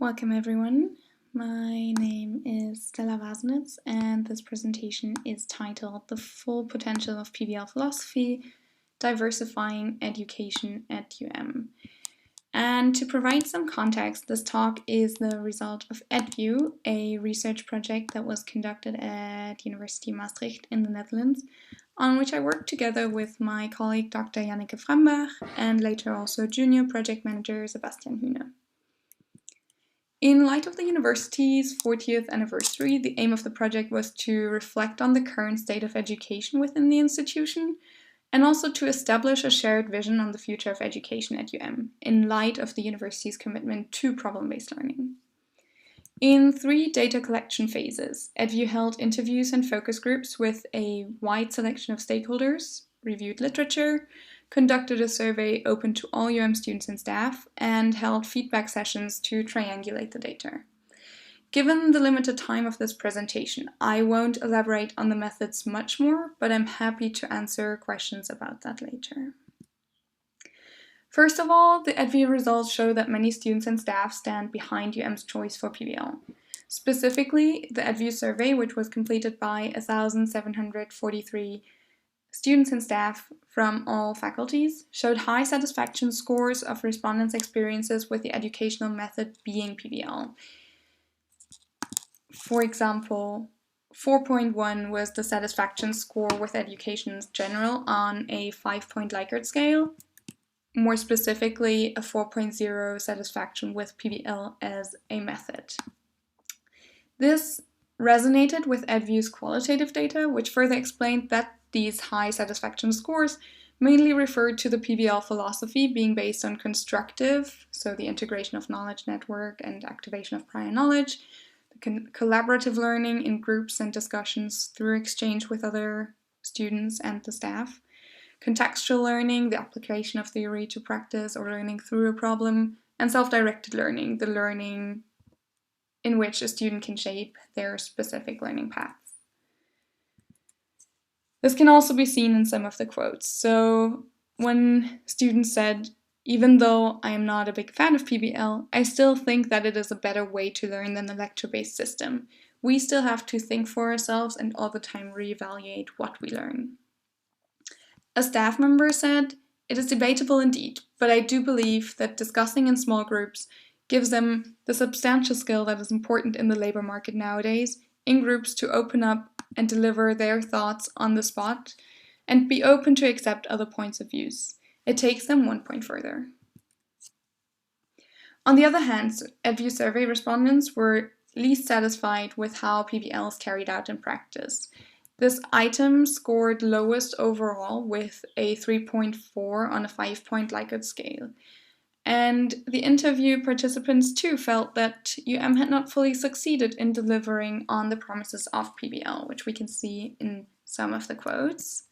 Welcome everyone. My name is Stella Wasnitz and this presentation is titled The Full Potential of PBL Philosophy, Diversifying Education at UM. And to provide some context, this talk is the result of EdView, a research project that was conducted at University Maastricht in the Netherlands, on which I worked together with my colleague Dr. Janneke Frambach and later also junior project manager Sebastian Hühne. In light of the university's 40th anniversary, the aim of the project was to reflect on the current state of education within the institution and also to establish a shared vision on the future of education at UM in light of the university's commitment to problem-based learning. In 3 data collection phases, EdView held interviews and focus groups with a wide selection of stakeholders, reviewed literature, conducted a survey open to all UM students and staff, and held feedback sessions to triangulate the data. Given the limited time of this presentation, I won't elaborate on the methods much more, but I'm happy to answer questions about that later. First of all, the EdView results show that many students and staff stand behind UM's choice for PBL. Specifically, the EdView survey, which was completed by 1,743 students and staff from all faculties, showed high satisfaction scores of respondents' experiences with the educational method being PBL. For example, 4.1 was the satisfaction score with education in general on a 5-point Likert scale. More specifically, a 4.0 satisfaction with PBL as a method. This resonated with EdView's qualitative data, which further explained that these high satisfaction scores mainly referred to the PBL philosophy being based on constructive, so the integration of knowledge network and activation of prior knowledge, the collaborative learning in groups and discussions through exchange with other students and the staff, contextual learning, the application of theory to practice or learning through a problem, and self-directed learning, the learning in which a student can shape their specific learning paths. This can also be seen in some of the quotes. So when students said, "Even though I am not a big fan of PBL, I still think that it is a better way to learn than the lecture-based system. We still have to think for ourselves and all the time reevaluate what we learn." A staff member said, "It is debatable indeed, but I do believe that discussing in small groups gives them the substantial skill that is important in the labor market nowadays, in groups to open up and deliver their thoughts on the spot and be open to accept other points of views. It takes them 1 point further." On the other hand, EdView survey respondents were least satisfied with how PBL is carried out in practice. This item scored lowest overall with a 3.4 on a 5-point Likert scale. And the interview participants too felt that UM had not fully succeeded in delivering on the promises of PBL, which we can see in some of the quotes.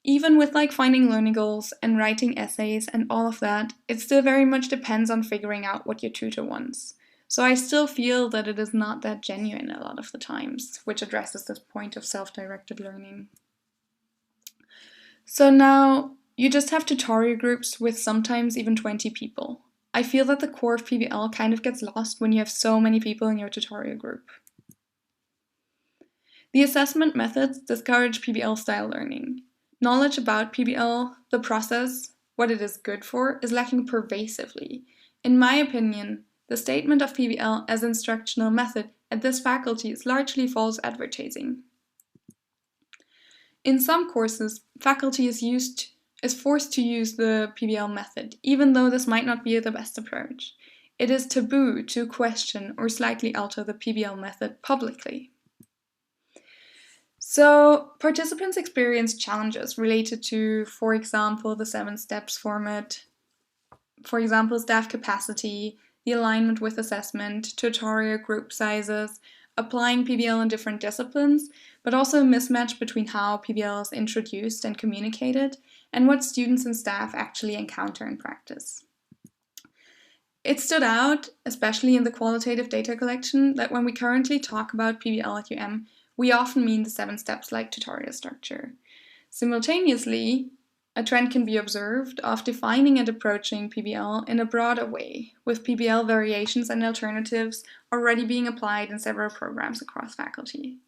Even with finding learning goals and writing essays and all of that, it still very much depends on figuring out what your tutor wants. So I still feel that it is not that genuine a lot of the times, which addresses this point of self-directed learning. So now, you just have tutorial groups with sometimes even 20 people. I feel that the core of PBL kind of gets lost when you have so many people in your tutorial group. The assessment methods discourage PBL-style learning. Knowledge about PBL, the process, what it is good for, is lacking pervasively. In my opinion, the statement of PBL as instructional method at this faculty is largely false advertising. In some courses, faculty is forced to use the PBL method, even though this might not be the best approach. It is taboo to question or slightly alter the PBL method publicly. So, participants experience challenges related to, for example, the 7 steps format, for example, staff capacity, the alignment with assessment, tutorial group sizes, applying PBL in different disciplines, but also a mismatch between how PBL is introduced and communicated, and what students and staff actually encounter in practice. It stood out, especially in the qualitative data collection, that when we currently talk about PBL at UM, we often mean the 7 steps like tutorial structure. Simultaneously, a trend can be observed of defining and approaching PBL in a broader way, with PBL variations and alternatives already being applied in several programs across faculty.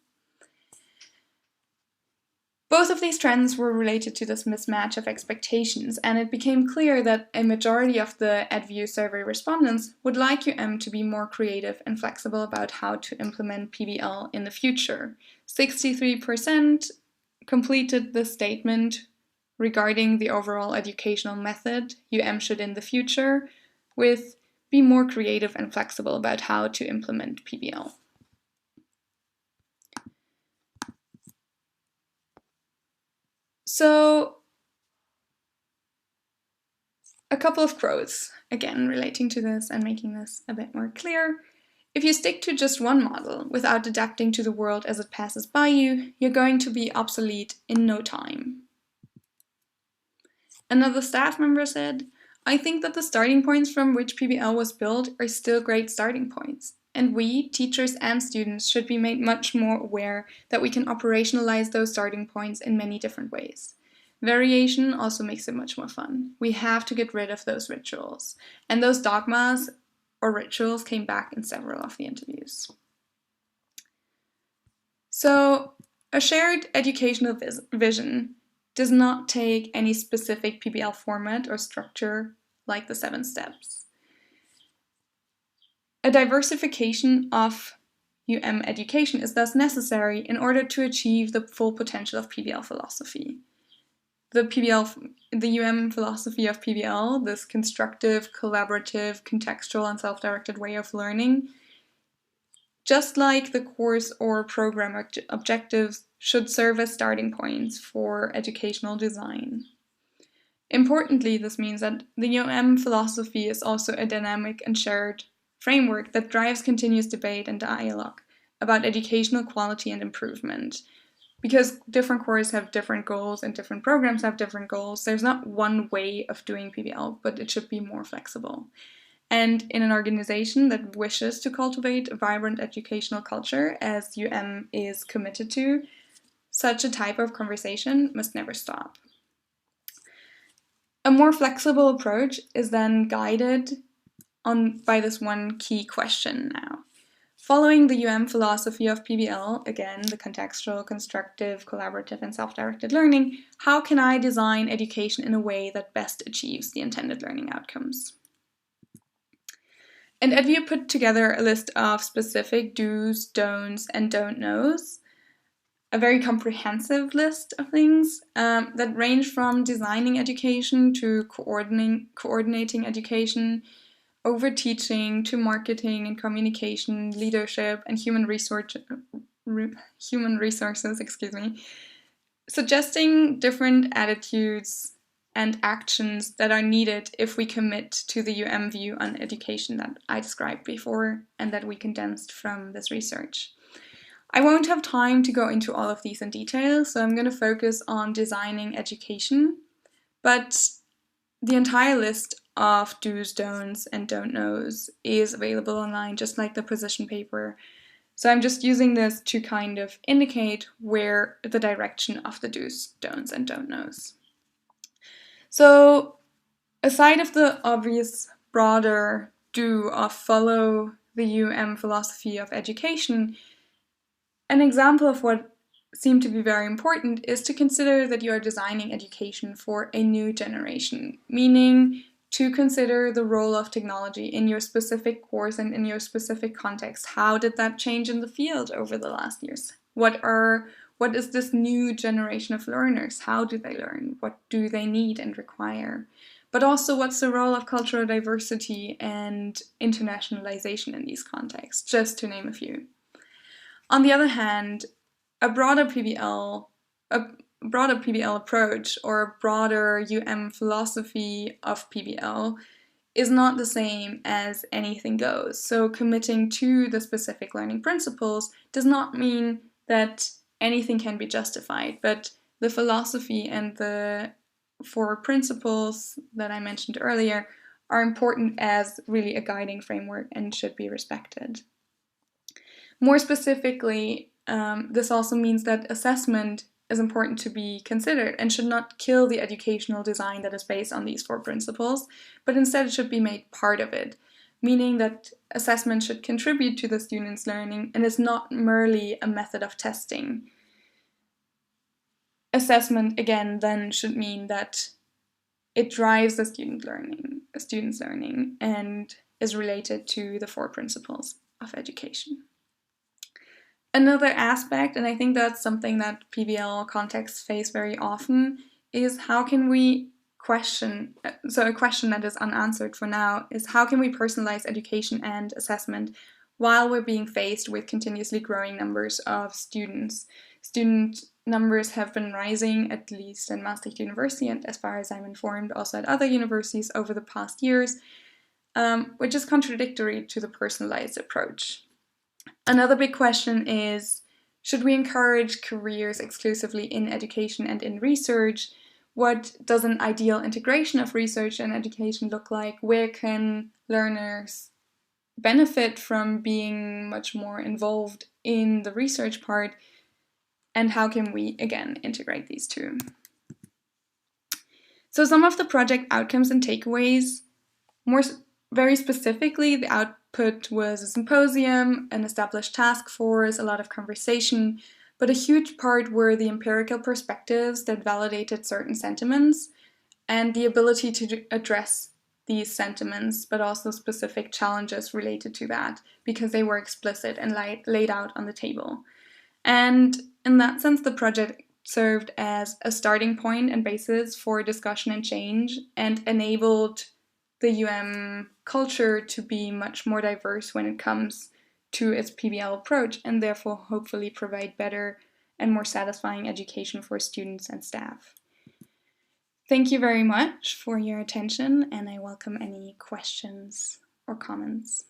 Both of these trends were related to this mismatch of expectations, and it became clear that a majority of the EdView survey respondents would like to be more creative and flexible about how to implement PBL in the future. 63% completed the statement regarding the overall educational method should in the future, with be more creative and flexible about how to implement PBL. So, a couple of quotes, again relating to this and making this a bit more clear. If you stick to just one model without adapting to the world as it passes by you, you're going to be obsolete in no time. Another staff member said, I think that the starting points from which PBL was built are still great starting points, and we, teachers and students, should be made much more aware that we can operationalize those starting points in many different ways. Variation also makes it much more fun. We have to get rid of those rituals, and those dogmas or rituals came back in several of the interviews. So, a shared educational vision does not take any specific PBL format or structure like the 7 steps. A diversification of education is thus necessary in order to achieve the full potential of PBL philosophy. The philosophy of PBL, this constructive, collaborative, contextual, and self-directed way of learning, just like the course or program objectives, should serve as starting points for educational design. Importantly, this means that the philosophy is also a dynamic and shared framework that drives continuous debate and dialogue about educational quality and improvement. Because different courses have different goals and different programs have different goals, there's not one way of doing PBL, but it should be more flexible. And in an organization that wishes to cultivate a vibrant educational culture, as is committed to, such a type of conversation must never stop. A more flexible approach is then guided by this one key question now. Following the philosophy of PBL, again, the contextual, constructive, collaborative, and self-directed learning, how can I design education in a way that best achieves the intended learning outcomes? And EdView put together a list of specific do's, don'ts, and don't knows, a very comprehensive list of things that range from designing education to coordinating education, over teaching to marketing and communication, leadership, and human resources, suggesting different attitudes and actions that are needed if we commit to the view on education that I described before and that we condensed from this research. I won't have time to go into all of these in detail, so I'm going to focus on designing education, but the entire list of do's, don'ts, and don't knows is available online, just like the position paper. So I'm just using this to kind of indicate where the direction of the do's, don'ts, and don't knows. So aside of the obvious broader do of follow the philosophy of education, an example of what seemed to be very important is to consider that you are designing education for a new generation, meaning to consider the role of technology in your specific course and in your specific context. How did that change in the field over the last years? What is this new generation of learners? How do they learn? What do they need and require? But also, what's the role of cultural diversity and internationalization in these contexts, just to name a few. On the other hand, a broader PBL approach or a broader philosophy of PBL is not the same as anything goes. So committing to the specific learning principles does not mean that anything can be justified, but the philosophy and the 4 principles that I mentioned earlier are important as really a guiding framework and should be respected. More specifically, this also means that assessment is important to be considered and should not kill the educational design that is based on these 4 principles, but instead it should be made part of it, meaning that assessment should contribute to the student's learning and is not merely a method of testing. Assessment, again, then should mean that it drives the student's learning and is related to the 4 principles of education. Another aspect, and I think that's something that PBL contexts face very often, is how can we question, so a question that is unanswered for now, is how can we personalize education and assessment while we're being faced with continuously growing numbers of students. Student numbers have been rising, at least in Maastricht University, and as far as I'm informed, also at other universities over the past years, which is contradictory to the personalized approach. Another big question is, should we encourage careers exclusively in education and in research? What does an ideal integration of research and education look like? Where can learners benefit from being much more involved in the research part? And how can we, again, integrate these two? So some of the project outcomes and takeaways, very specifically, the output was a symposium, an established task force, a lot of conversation, but a huge part were the empirical perspectives that validated certain sentiments and the ability to address these sentiments, but also specific challenges related to that, because they were explicit and laid out on the table. And in that sense, the project served as a starting point and basis for discussion and change, and enabled the UM culture to be much more diverse when it comes to its PBL approach, and therefore hopefully provide better and more satisfying education for students and staff. Thank you very much for your attention, and I welcome any questions or comments.